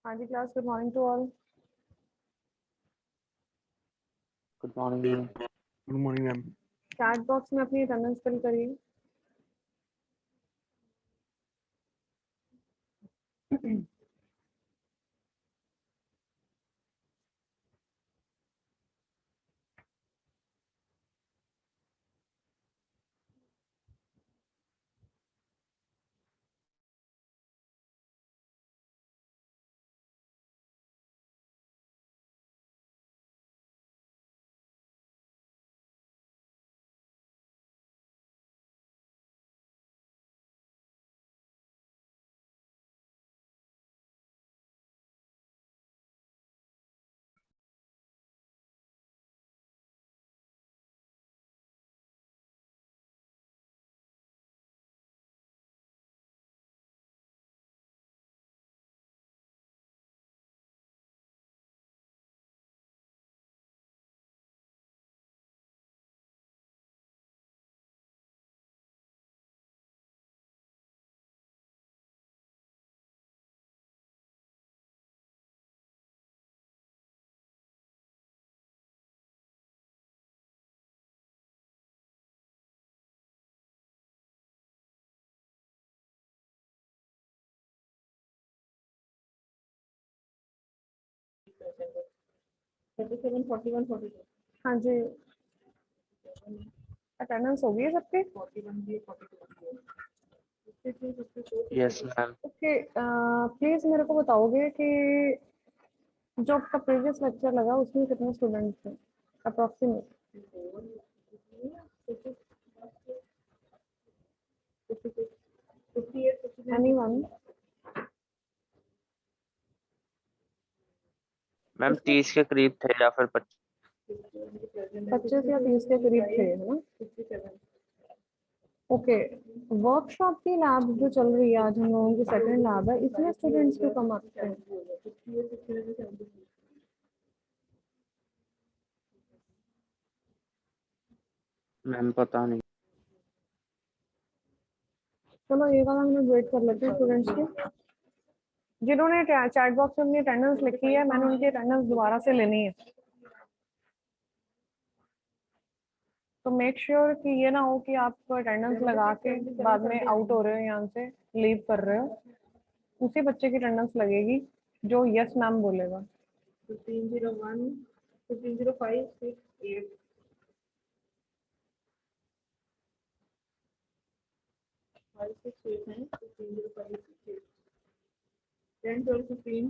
हाँ जी class, good morning to all. Good morning. Good morning ma'am. Chat box में अपनी अटेंडेंस फिल करिए। हाँ जी, अटेंडेंस हो गई है सबकी? Yes ma'am. ओके, प्लीज मेरे को बताओगे कि जो आपका प्रीवियस लेक्चर लगा उसमें कितने स्टूडेंट थे अप्रोक्सीमेट? एनीवन? मैम 30 के करीब थे या फिर 25। 25 या 30 के करीब थे, है ना? ओके, वर्कशॉप की लैब जो चल रही है आज, हम लोगों की सेकंड लैब है, इसमें स्टूडेंट्स क्यों कम आते हैं? मैम पता नहीं। चलो ये वाला मैं वेट कर लेते हैं स्टूडेंट्स की। जिन्होंने चैट बॉक्स में अपनी अटेंडेंस लिखी है, मैंने उनकी अटेंडेंस दोबारा से लेनी है। तो मेक श्योर कि ये ना हो कि आप अटेंडेंस लगा के बाद में आउट हो रहे हो, यहाँ से लीव कर रहे हो। उसी बच्चे की अटेंडेंस लगेगी जो यस मैम बोलेगा। 1501, 1505, 6, 8। 5, 6, 8 है, 1505, 6, 8, 10, 12, 15,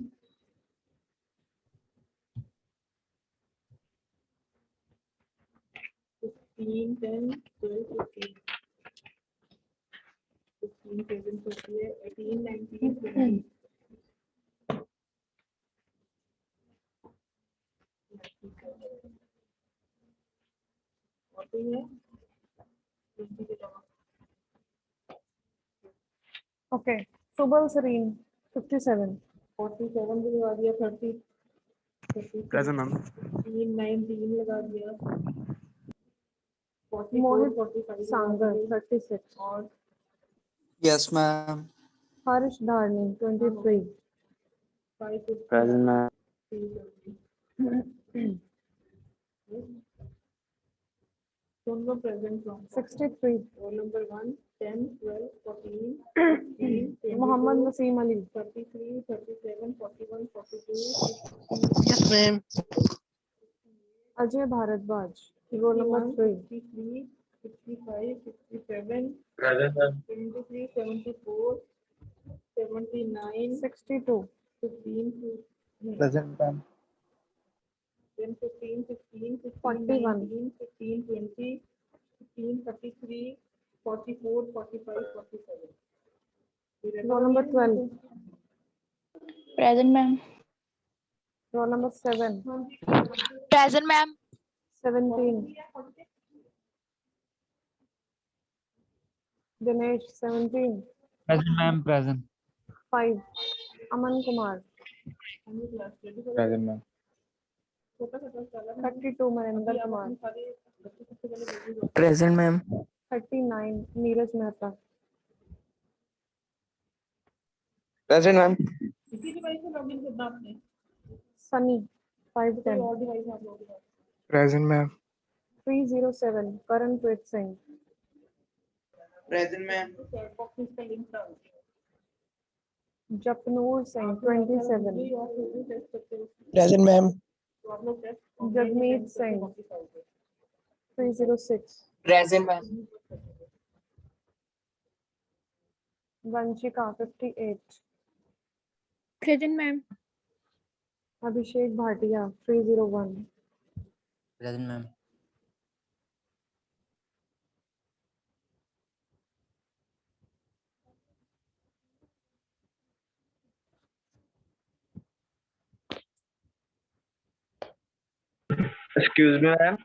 15, 10, 12, 15, 15, 7, 18, 19, 20. ओके, सुबल सरीन 57, 47 भी लगा दिया, 30, प्रेजेंट मैम। 19 लगा दिया, 44, 45 सांगर 36 और Yes, ma'am. Harsh Dharani 23, 5, present ma'am. दोनों present from 63, roll number 1, 10, 12, 14, 15, Mohammad Wasim Ali 33, 37, 41, 42, Yes, ma'am. Ajay Bharadwaj roll number 3, 65, 67, present ma'am. 73, 74, 79, 62, 15, Present, ma'am. 10, 15, 16, 15, 19, 15, 20, 15, 33, 44, 45, 47. Roll number 12. Present, ma'am. Roll number 7. Present, ma'am. 17. Dinesh 17. Present, ma'am. Present. 5. Aman Kumar. Present, ma'am. 32. Marinder Kumar. Present, ma'am. 39. Neeraj Mehta. Present, ma'am. Sunny 510 Present, ma'am. 307 Karanpreet Singh Present, ma'am. Japnoor Singh 27 Present, ma'am. Jagmeet Singh 306 Present, ma'am. Vanshika 58 Present, ma'am. Abhishek Bhatia 301 Present, ma'am. Excuse me, ma'am.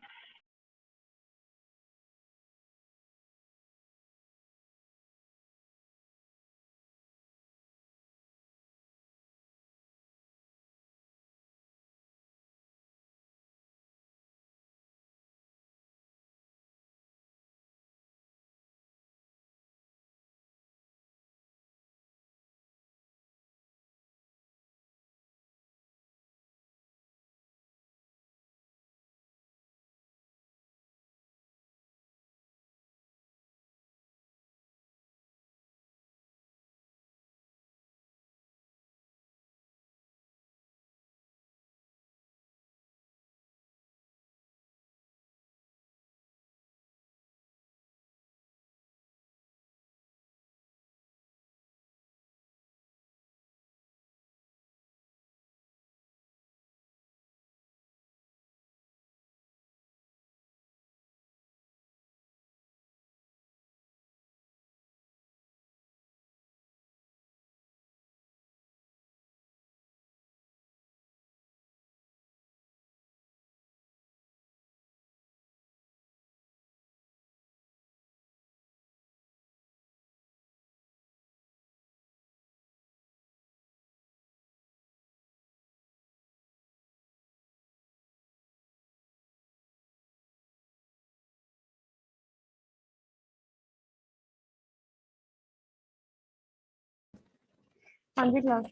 हाँ जी class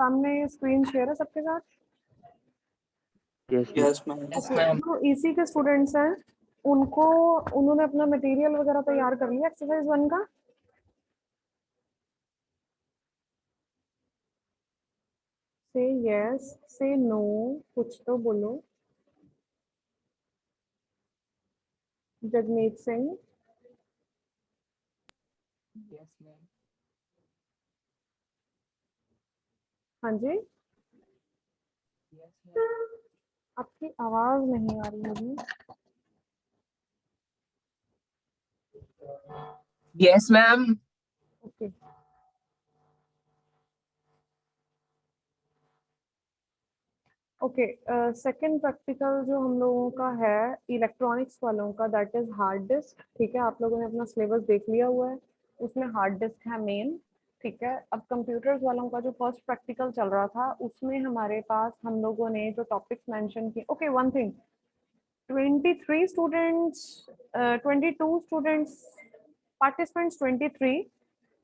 सामने screen share है सबके साथ Yes, ma'am. Yes, ma'am. Yes, ma'am. जो इसी के students हैं उनको उन्होंने अपना मटेरियल वगैरह तैयार कर लिया एक्सरसाइज 1 का से यस से नो कुछ तो बोलो जगमीत सिंह Yes, ma'am. हाँ जी Yes, ma'am. आपकी आवाज नहीं आ रही मुझे Yes, ma'am. Okay okay second practical जो हम लोगों का है इलेक्ट्रॉनिक्स वालों का दैट इज हार्ड डिस्क ठीक है आप लोगों ने अपना सिलेबस देख लिया हुआ है उसमें हार्ड डिस्क है मेन ठीक है अब कंप्यूटर्स वालों का जो फर्स्ट प्रैक्टिकल चल रहा था उसमें हमारे पास हम लोगों ने जो टॉपिक्स मेंशन किए okay one thing 23 students 22 students participants 23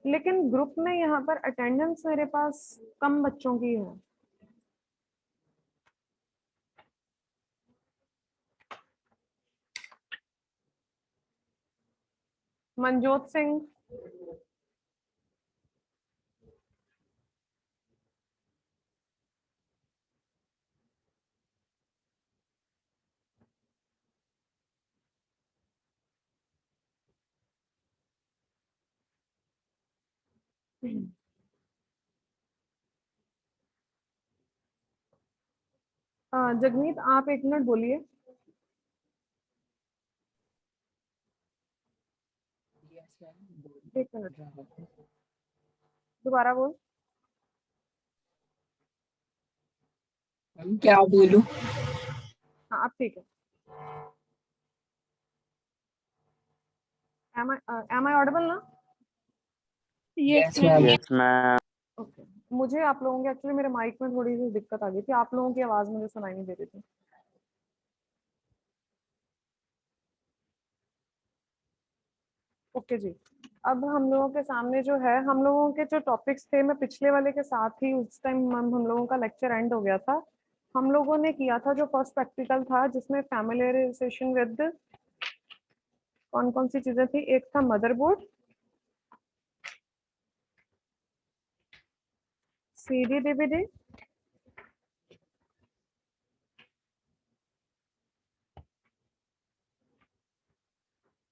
लेकिन ग्रुप में यहाँ पर अटेंडेंस मेरे पास कम बच्चों की है मनजोत सिंह जगमीत आप 1 मिनट बोलिए Yes, ma'am. 1 मिनट दोबारा बोल मैम क्या बोलूं? हाँ अब ठीक है am I audible ना Yes, ma'am. Yes, ma'am. Okay मुझे आप लोगों के एक्चुअली मेरे माइक में थोड़ी सी दिक्कत आ गई थी आप लोगों की आवाज मुझे सुनाई नहीं दे रही थी ओके जी अब हम लोगों के सामने जो है, हम लोगों के जो टॉपिक्स थे, मैं पिछले वाले के साथ ही उस टाइम हम लोगों का लेक्चर एंड हो गया था। हम लोगों ने किया था जो फर्स्ट प्रैक्टिकल था, जिसमें फैमिलियराइजेशन विद कौन कौन सी चीजें थी। एक था मदरबोर्ड, सीडी डीवीडी,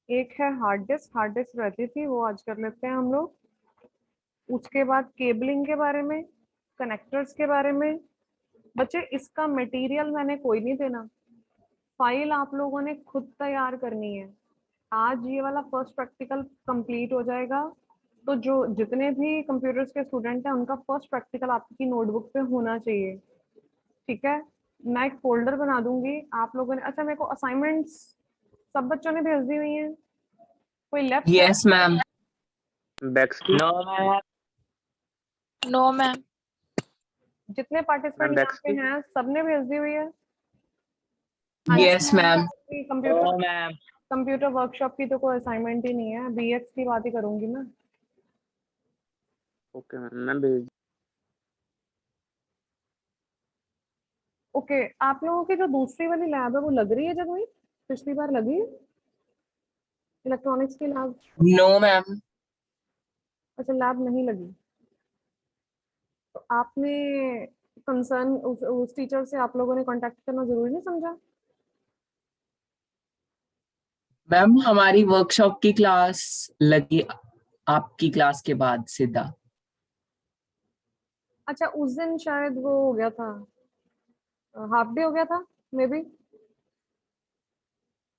एक है हार्ड डिस्क। हार्ड डिस्क रहती थी, वो आज कर लेते हैं हम लोग। उसके बाद केबलिंग के बारे में, कनेक्टर्स के बारे में। बच्चे इसका मटेरियल मैंने कोई नहीं देना, फाइल आप लोगों ने खुद तैयार करनी है। आज ये वाला फर्स्ट प्रैक्टिकल कंप्लीट हो जाएगा, तो जो जितने भी कंप्यूटर्स के स्टूडेंट हैं उनका फर्स्ट प्रैक्टिकल आपकी नोटबुक पे होना चाहिए, ठीक है। मैं एक फोल्डर बना दूंगी आप लोगों ने। अच्छा, मेरे को असाइनमेंट्स सब बच्चों ने भेज दी हुई हैं? कोई लेफ्ट है? Yes, ma'am. बैक्स की No, ma'am. No ma'am. जितने पार्टिसिपेंट मैम यहाँ बैक्स पे की हैं सबने भेज दी हुई है? हाँ Yes, ma'am. जी, No, computer ma'am. Computer workshop की तो कोई असाइनमेंट ही नहीं है, बीएक्स की बात ही करूंगी मैं। ओके मैम, मैम भेज। ओके, आप लोगों की जो दूसरी वाली लैब है वो लग रही है जगमीत? पिछली बार लगी है इलेक्ट्रॉनिक्स की लैब? No, ma'am. अच्छा, लैब नहीं लगी। तो आपने कंसर्न उस टीचर से आप लोगों ने कांटेक्ट करना जरूरी नहीं समझा? मैम हमारी वर्कशॉप की क्लास लगी आपकी क्लास के बाद सीधा। अच्छा, उस दिन शायद वो हो गया था, हाफ डे हो गया था मे बी।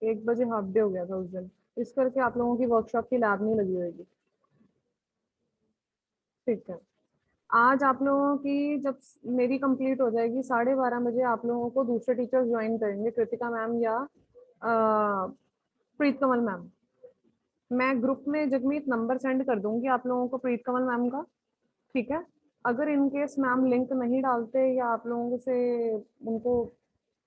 1 बजे हाफ डे हो गया था उस दिन, इस करके आप लोगों की वर्कशॉप की लैब नहीं लगी होगी। ठीक है, आज आप लोगों की जब मेरी कंप्लीट हो जाएगी 12:30 बजे, आप लोगों को दूसरे टीचर्स ज्वाइन करेंगे, कृतिका मैम या प्रीत कमल मैम। मैं ग्रुप में जगमीत नंबर सेंड कर दूंगी आप लोगों को प्रीत कमल मैम का, ठीक है। अगर इन केस मैम लिंक नहीं डालते या आप लोगों से उनको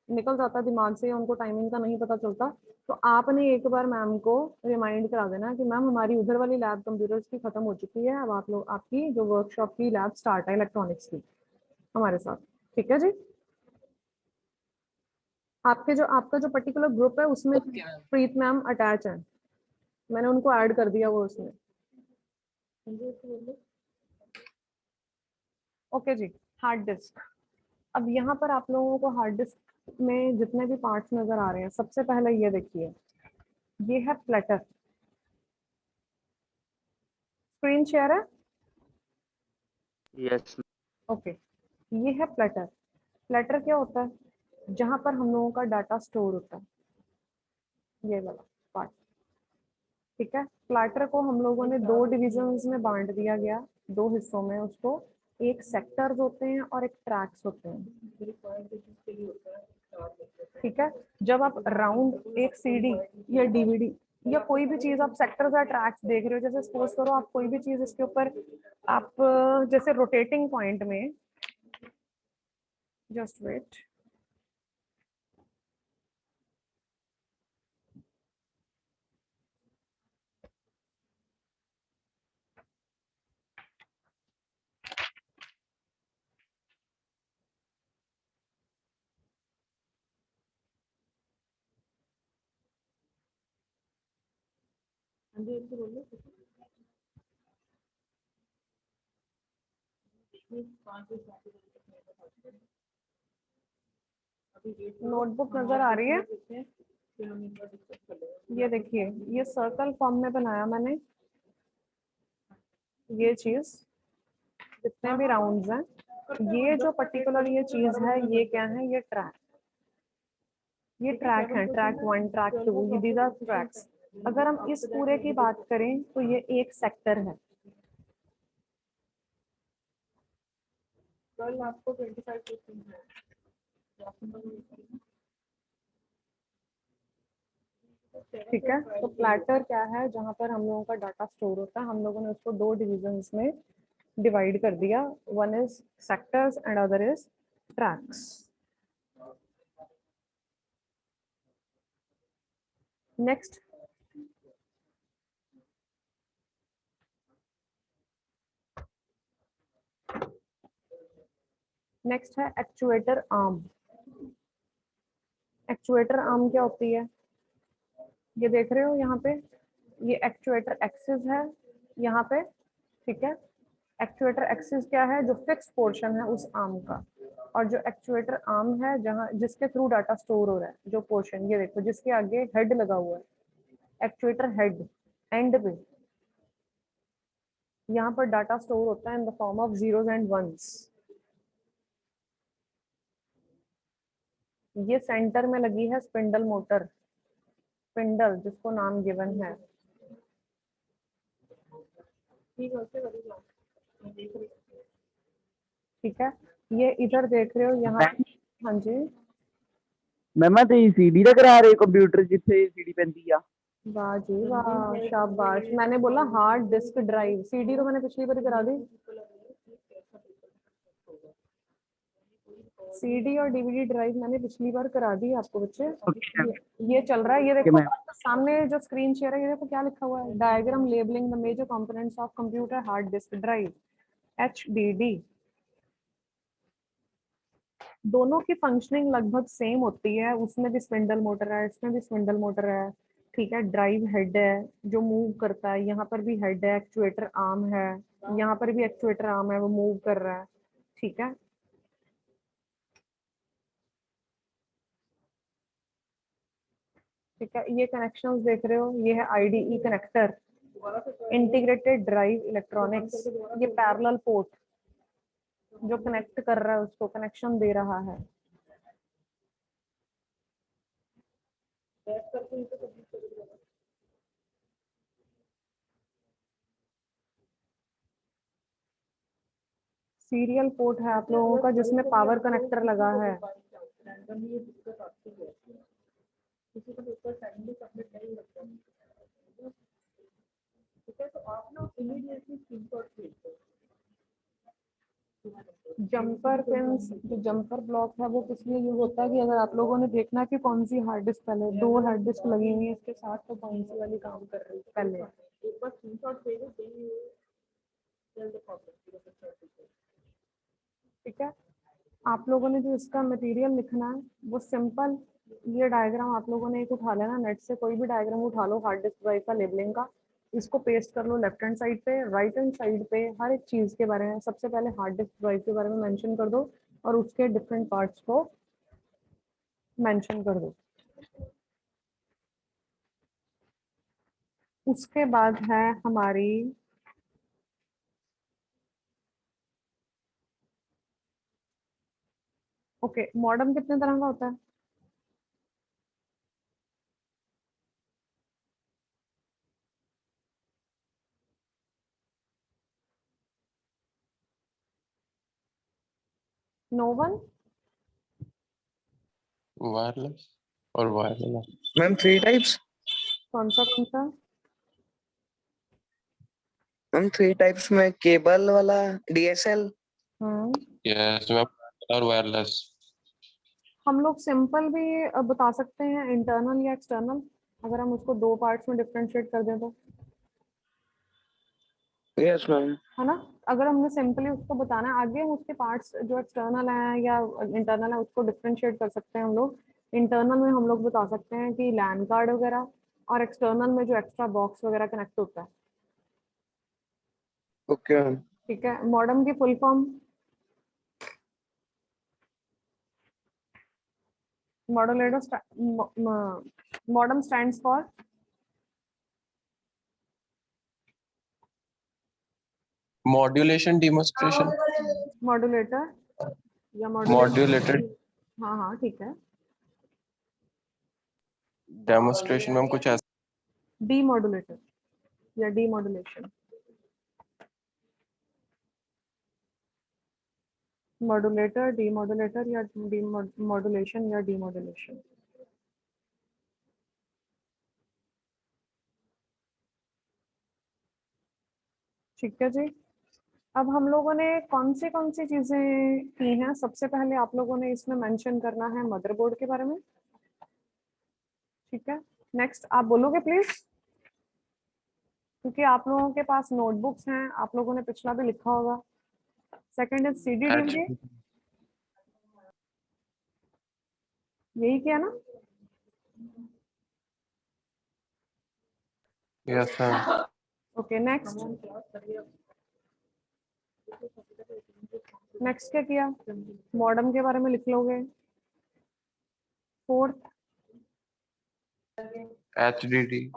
निकल जाता दिमाग से, या उनको टाइमिंग का नहीं पता चलता, तो आपने एक बार मैम को रिमाइंड करा देना कि मैम हमारी उधर वाली लैब कंप्यूटर्स की खत्म हो चुकी है, अब आप लोग आपकी जो वर्कशॉप की लैब स्टार्ट है इलेक्ट्रॉनिक्स की हमारे साथ, ठीक है जी। आपका जो पर्टिकुलर ग्रुप है उसमें ओके मैम। प्रीत मैम अटैच है, मैंने उनको ऐड कर दिया वो उसमें। ओके जी। हार्ड डिस्क, अब यहाँ पर आप लोगों को हार्ड डिस्क में जितने भी पार्ट्स नजर आ रहे हैं, सबसे पहले ये देखिए, ये है प्लेटर। स्क्रीन शेयर है? यस ओके, ये है प्लेटर। प्लेटर क्या होता है? जहां पर हम लोगों का डाटा स्टोर होता है, ये वाला पार्ट, ठीक है। प्लेटर को हम लोगों ने 2 डिविजन्स में बांट दिया गया, 2 हिस्सों में उसको। एक सेक्टर्स होते हैं और एक ट्रैक्स होते हैं, ठीक है। जब आप राउंड एक सीडी या डीवीडी या कोई भी चीज आप सेक्टर्स या ट्रैक्स देख रहे हो, जैसे सपोज करो आप कोई भी चीज इसके ऊपर आप जैसे रोटेटिंग पॉइंट में, जस्ट वेट, नोटबुक नजर आ रही है? ये देखिए, ये सर्कल फॉर्म में बनाया मैंने, ये चीज जितने भी राउंड्स हैं, ये जो पर्टिकुलर ये चीज है, ये क्या है? ये ट्रैक, ये ट्रैक है, ट्रैक 1 ट्रैक 2, ये दीज आर ट्रैक्स। अगर हम इस पूरे की बात करें तो ये एक सेक्टर है। कल आपको 25% है, ठीक है। तो प्लेटर क्या है? जहां पर हम लोगों का डाटा स्टोर होता है, हम लोगों ने उसको 2 डिविजन्स में डिवाइड कर दिया, one is sectors and other is tracks. Next, next है एक्चुएटर आर्म। एक्चुएटर आर्म क्या होती है, ये देख रहे हो यहाँ पे, ये एक्चुएटर एक्सिस है यहाँ पे, ठीक है। एक्चुएटर एक्सिस क्या है, जो फिक्स पोर्शन है उस आर्म का, और जो एक्चुएटर आर्म है जहाँ जिसके थ्रू डाटा स्टोर हो रहा है, जो पोर्शन ये देखो जिसके आगे हेड लगा हुआ है, एक्चुएटर हेड एंड पे, यहाँ पर डाटा स्टोर होता है in the form of zeros and ones. ये सेंटर में लगी है स्पिंडल मोटर, स्पिंडल जिसको नाम गिवन है, ठीक है। ये इधर देख रहे हो यहाँ, हाँ जी, मैम ते सीडी ਦਾ ਕਰਾ ਰਹੇ ਕੰਪਿਊਟਰ ਜਿੱਥੇ ਸੀਡੀ ਪੈਂਦੀ ਆ। वाह जी वाह, शाबाश। मैंने बोला हार्ड डिस्क ड्राइव, सीडी तो मैंने पिछली बार ही करा दी। सीडी और डीवीडी ड्राइव मैंने पिछली बार करा दी आपको बच्चे। ये चल रहा है, ये देखो सामने जो स्क्रीन शेयर है, ये देखो क्या लिखा हुआ है, diagram labelling the major components of computer hard disk drive HDD। दोनों की फंक्शनिंग लगभग सेम होती है, उसमें भी स्पिंडल मोटर है, इसमें भी स्पिंडल मोटर है, ठीक है। ड्राइव हेड है जो मूव करता है, यहाँ पर भी हेड है, एक्चुएटर आर्म है, यहाँ पर भी एक्चुएटर आर्म है वो मूव कर रहा है, ठीक है। ठीक है, ये कनेक्शंस देख रहे हो, ये है IDE connector, integrated drive electronics. ये पैरेलल पोर्ट जो कनेक्ट कर रहा है उसको कनेक्शन दे रहा है। सीरियल पोर्ट है आप लोगों का जिसमें पावर कनेक्टर लगा है। जंपर पिंस, जो जंपर ब्लॉक है वो किस लिए यूज होता है कि अगर आप लोगों ने देखना कि कौन सी हार्ड डिस्क, पहले 2 हार्ड डिस्क लगी हुई है इसके साथ, तो कौन सी वाली काम कर रही है पहले, एक बार स्क्रीनशॉट भेजो, ठीक है। आप लोगों ने जो इसका मटेरियल लिखना है वो सिंपल, ये डायग्राम आप लोगों ने एक उठा लेना नेट से, कोई भी डायग्राम उठा लो हार्ड डिस्क ड्राइव का लेबलिंग का, इसको पेस्ट कर लो लेफ्ट हैंड साइड पे, राइट हैंड साइड पे हर एक चीज के बारे में सबसे पहले हार्ड डिस्क ड्राइव के बारे में मेंशन कर दो और उसके डिफरेंट पार्ट्स को मेंशन कर दो। उसके बाद है हमारी ओके, मॉडम कितने तरह का होता है? No one? वायरलेस और वायरलेस। Ma'am 3 types. कौन सा कौन सा? मैम 3 टाइप्स में केबल वाला, DSL। यस मैम, और वायरलेस। हम लोग सिंपल भी बता सकते हैं, इंटरनल या एक्सटर्नल, अगर हम उसको 2 पार्ट्स में डिफरेंशिएट कर दें तो, यस मैम। है ना। अगर हमने सिंपली उसको बताना है, आगे हम उसके पार्ट्स जो एक्सटर्नल है या इंटरनल है उसको डिफरेंशिएट कर सकते हैं हम लोग। इंटरनल में हम लोग बता सकते हैं कि लैन कार्ड वगैरह, और एक्सटर्नल में जो एक्स्ट्रा बॉक्स वगैरह कनेक्ट होता है, ओके मैम। ठीक है। मॉडम की full form, modulator, modem stands for modulation demonstration. Modulator या मॉड्यूलेटेड हाँ हाँ ठीक है। डेमोन्स्ट्रेशन में कुछ ऐसा। डीमॉडुलेटर या डीमॉडुलेशन, मॉडुलेटर, डीमॉडुलेटर या डीमॉडुलेशन या डीमॉडुलेशन। ठीक है जी। अब हम लोगों ने कौन सी चीजें की हैं, सबसे पहले आप लोगों ने इसमें मेंशन करना है मदरबोर्ड के बारे में, ठीक है। नेक्स्ट आप बोलोगे प्लीज, क्योंकि आप लोगों के पास नोटबुक्स हैं, आप लोगों ने पिछला भी लिखा होगा। सेकंड इज CD DVD, यही किया ना? Yes, ma'am. Okay next. Next क्या किया? मॉडेम के बारे में लिख लोगे। Fourth, HDD.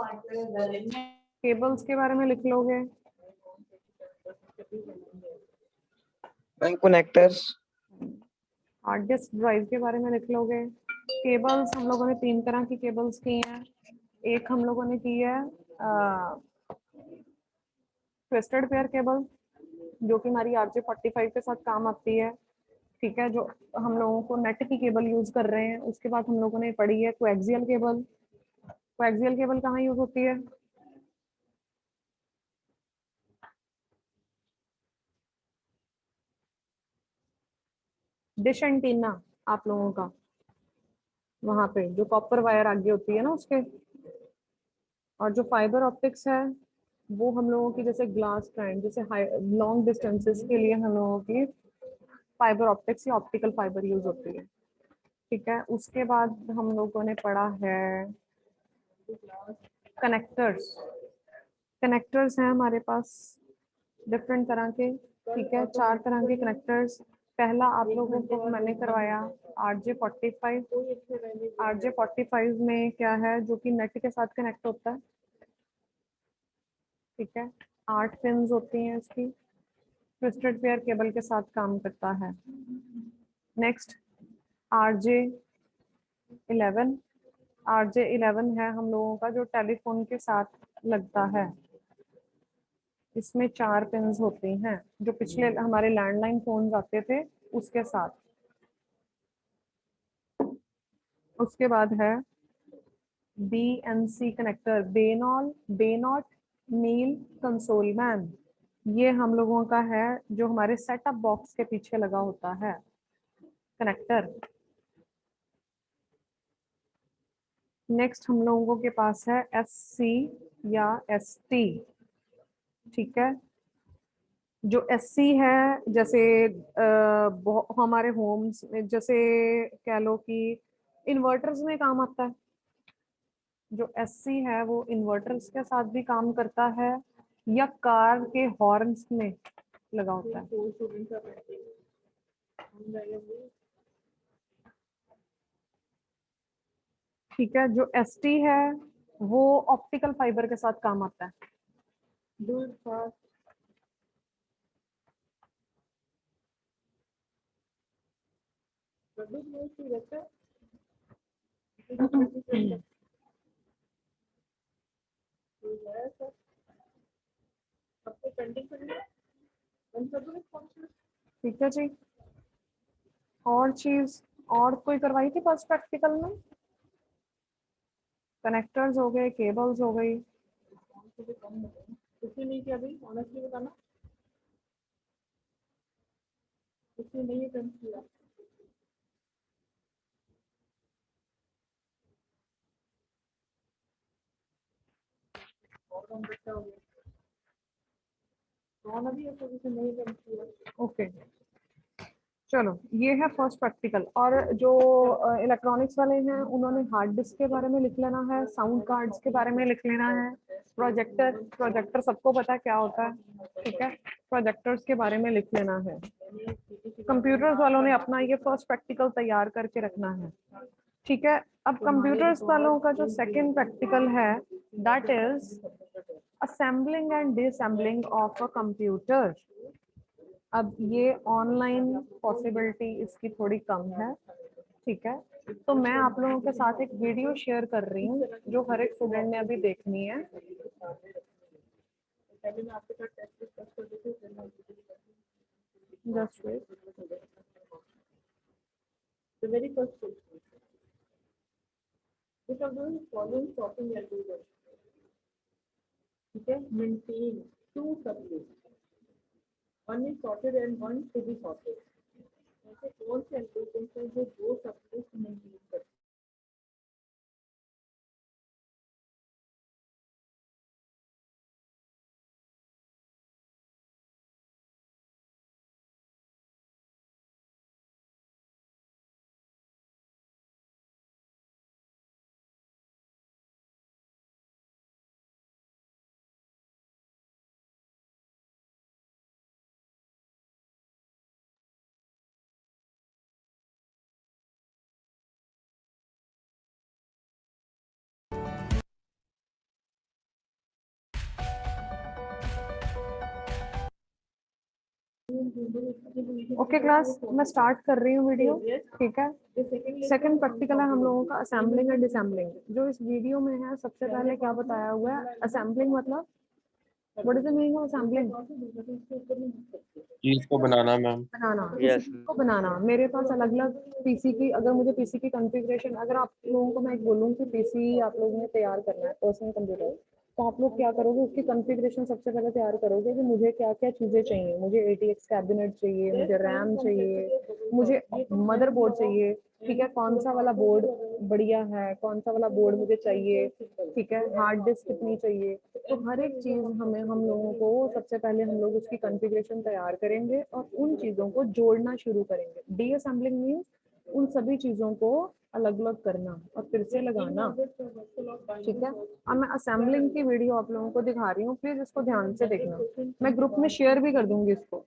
केबल्स के बारे में लिख लोगे। Ma'am connectors. Hard disk drive के बारे में लिख लोगे। केबल्स हम लोगों ने 3 तरह की केबल्स की हैं। एक हम लोगों ने की है ट्विस्टेड पेयर केबल, जो कि हमारी RJ45 के साथ काम आती है। ठीक है, जो हम लोगों को नेट की केबल यूज कर रहे हैं। उसके बाद हम लोगों ने पढ़ी है कोएक्सियल केबल। कोएक्सियल केबल कहाँ यूज होती है? डिश एंटीना आप लोगों का, वहां पे जो कॉपर वायर आगे होती है ना उसके। और जो फाइबर ऑप्टिक्स है वो हम लोगों की जैसे ग्लास ट्राइंड, जैसे लॉन्ग डिस्टेंसेस के लिए हम लोगों की फाइबर ऑप्टिक्स या ऑप्टिकल फाइबर यूज होती है। ठीक है, उसके बाद हम लोगों ने पढ़ा है कनेक्टर्स। कनेक्टर्स हैं हमारे पास डिफरेंट तरह के। ठीक है, 4 तरह के कनेक्टर्स। पहला आप लोगों को मैंने करवाया RJ45। RJ45 में क्या है, जो कि नेट के साथ कनेक्ट होता है। ठीक है, 8 पिन्स होती हैं इसकी। ट्विस्टेड पेयर केबल के साथ काम करता है। Next RJ11। RJ11 है हम लोगों का जो टेलीफोन के साथ लगता है। इसमें 4 पिन्स होती हैं, जो पिछले हमारे लैंडलाइन फोन आते थे उसके साथ। उसके बाद है BNC कनेक्टर, बेनॉट नील कंसोल मैन। ये हम लोगों का है जो हमारे सेटअप बॉक्स के पीछे लगा होता है कनेक्टर। नेक्स्ट हम लोगों के पास है SC या ST। ठीक है, जो SC है जैसे हमारे होम्स में जैसे कह लो कि इन्वर्टर्स में काम आता है। जो SC है वो इन्वर्टर्स के साथ भी काम करता है या कार के हॉर्न्स में लगा होता है। ठीक है, जो ST है वो ऑप्टिकल फाइबर के साथ काम आता है। ठीक है जी। और चीज और कोई करवाई थी फर्स्ट प्रैक्टिकल में? कनेक्टर्स हो गए, केबल्स हो गई। कुछ नहीं किया भाई, ऑनेस्टली बताना। कुछ नहीं किया। ओके, चलो ये है फर्स्ट प्रैक्टिकल। और जो इलेक्ट्रॉनिक्स वाले हैं उन्होंने हार्ड डिस्क के बारे में लिख लेना है, साउंड कार्ड्स के बारे में लिख लेना है, प्रोजेक्टर सबको पता है क्या होता है। ठीक है, प्रोजेक्टर्स के बारे में लिख लेना है। कंप्यूटर्स वालों ने अपना ये फर्स्ट प्रैक्टिकल तैयार करके रखना है। ठीक है, अब कंप्यूटर्स वालों का जो सेकंड प्रैक्टिकल है that is assembling and डिसअसेंबलिंग of a computer. अब ये ऑनलाइन पॉसिबिलिटी इसकी थोड़ी कम है। ठीक है, तो मैं आप लोगों के साथ एक वीडियो शेयर कर रही हूँ जो हर एक स्टूडेंट ने अभी देखनी है। Just wait. The very first question. Which of the following shopping algorithms, okay, maintain 2 subgroups? One is sorted and one to be sorted. ऐसे कौन से algorithms हैं जो 2 subgroups maintain करते हैं? ओके क्लास, मैं स्टार्ट कर रही हूँ वीडियो, ठीक है। सेकंड प्रैक्टिकल है हम लोगों का असेंबलिंग एंड डिसेंबलिंग। जो इस वीडियो में है सबसे पहले क्या बताया हुआ है, असेंबलिंग मतलब what is the meaning of assembling? चीज को बनाना मैम। बनाना, Yes, किसी चीज को बनाना। मेरे पास अलग अलग पीसी की, अगर मुझे पीसी की कॉन्फ़िगरेशन, अगर आप लोगों को मैं एक बोलूँ कि पीसी आप लोगों ने तैयार करना है, पर्सनल कंप्यूटर, तो आप लोग क्या करोगे, उसकी कॉन्फ़िगरेशन सबसे पहले तैयार करोगे कि मुझे क्या क्या चीज़ें चाहिए। मुझे ATX कैबिनेट चाहिए, मुझे रैम चाहिए, मुझे मदरबोर्ड चाहिए, ठीक है, कौन सा वाला बोर्ड बढ़िया है, कौन सा वाला बोर्ड मुझे चाहिए, ठीक है, हार्ड डिस्क कितनी चाहिए। तो हर एक चीज़ हम लोगों को सबसे पहले हम लोग उसकी कॉन्फ़िगरेशन तैयार करेंगे और उन चीज़ों को जोड़ना शुरू करेंगे। डीअसेंबलिंग मीन्स उन सभी चीज़ों को अलग अलग करना और फिर से लगाना, ठीक है। अब मैं असेंबलिंग की वीडियो आप लोगों को दिखा रही हूँ, प्लीज इसको ध्यान से देखना। मैं ग्रुप में शेयर भी कर दूंगी इसको।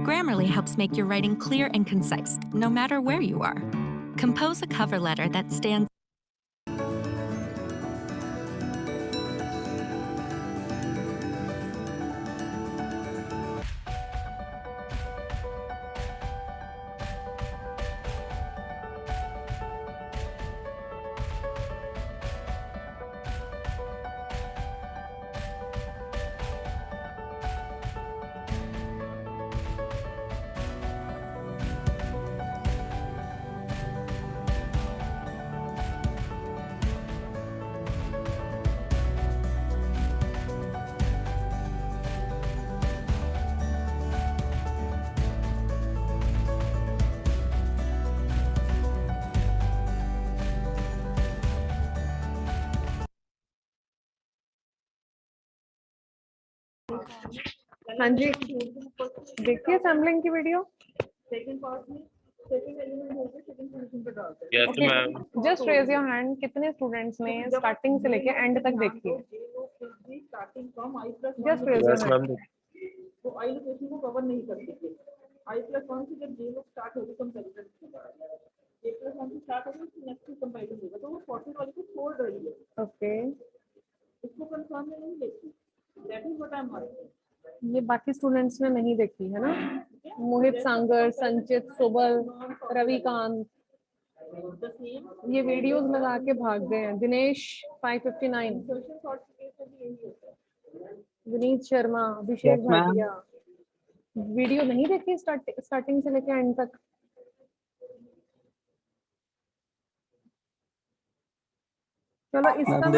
Grammarly helps make your writing clear and concise, no matter where you are. Compose a cover letter that stands. हाँ जी, देखिए सैम्पलिंग की video. Yes, Okay, ma'am. just raise your hand. कितने स्टूडेंट्स ने स्टार्टिंग से लेके एंड तक देखी है? Just raise your Yes, hand. ma'am. तो आई लोकेशन को कवर नहीं करते थे। आई प्लस वन से जब जे लोग स्टार्ट हो गए कंपैरिजन ए प्लस वन से स्टार्ट हो गए नेक्स्ट कंपैरिजन होगा तो वो 40 वाले को छोड़ रही है। Okay, इसको कंफर्म में नहीं लेती। That is what I am asking. ये बाकी स्टूडेंट्स ने नहीं देखी है ना? मोहित सांगर, संचित, सुबल, रविकांत, द सेम ये वीडियोस लगा के भाग गए हैं। दिनेश 559, सोशल शॉर्ट केस में भी यही होता है। विनीत शर्मा, अभिषेक Yes, ma'am. भाटिया। वीडियो नहीं देखी स्टार्टिंग से लेके एंड तक? चलो इसका Ma'am, मैं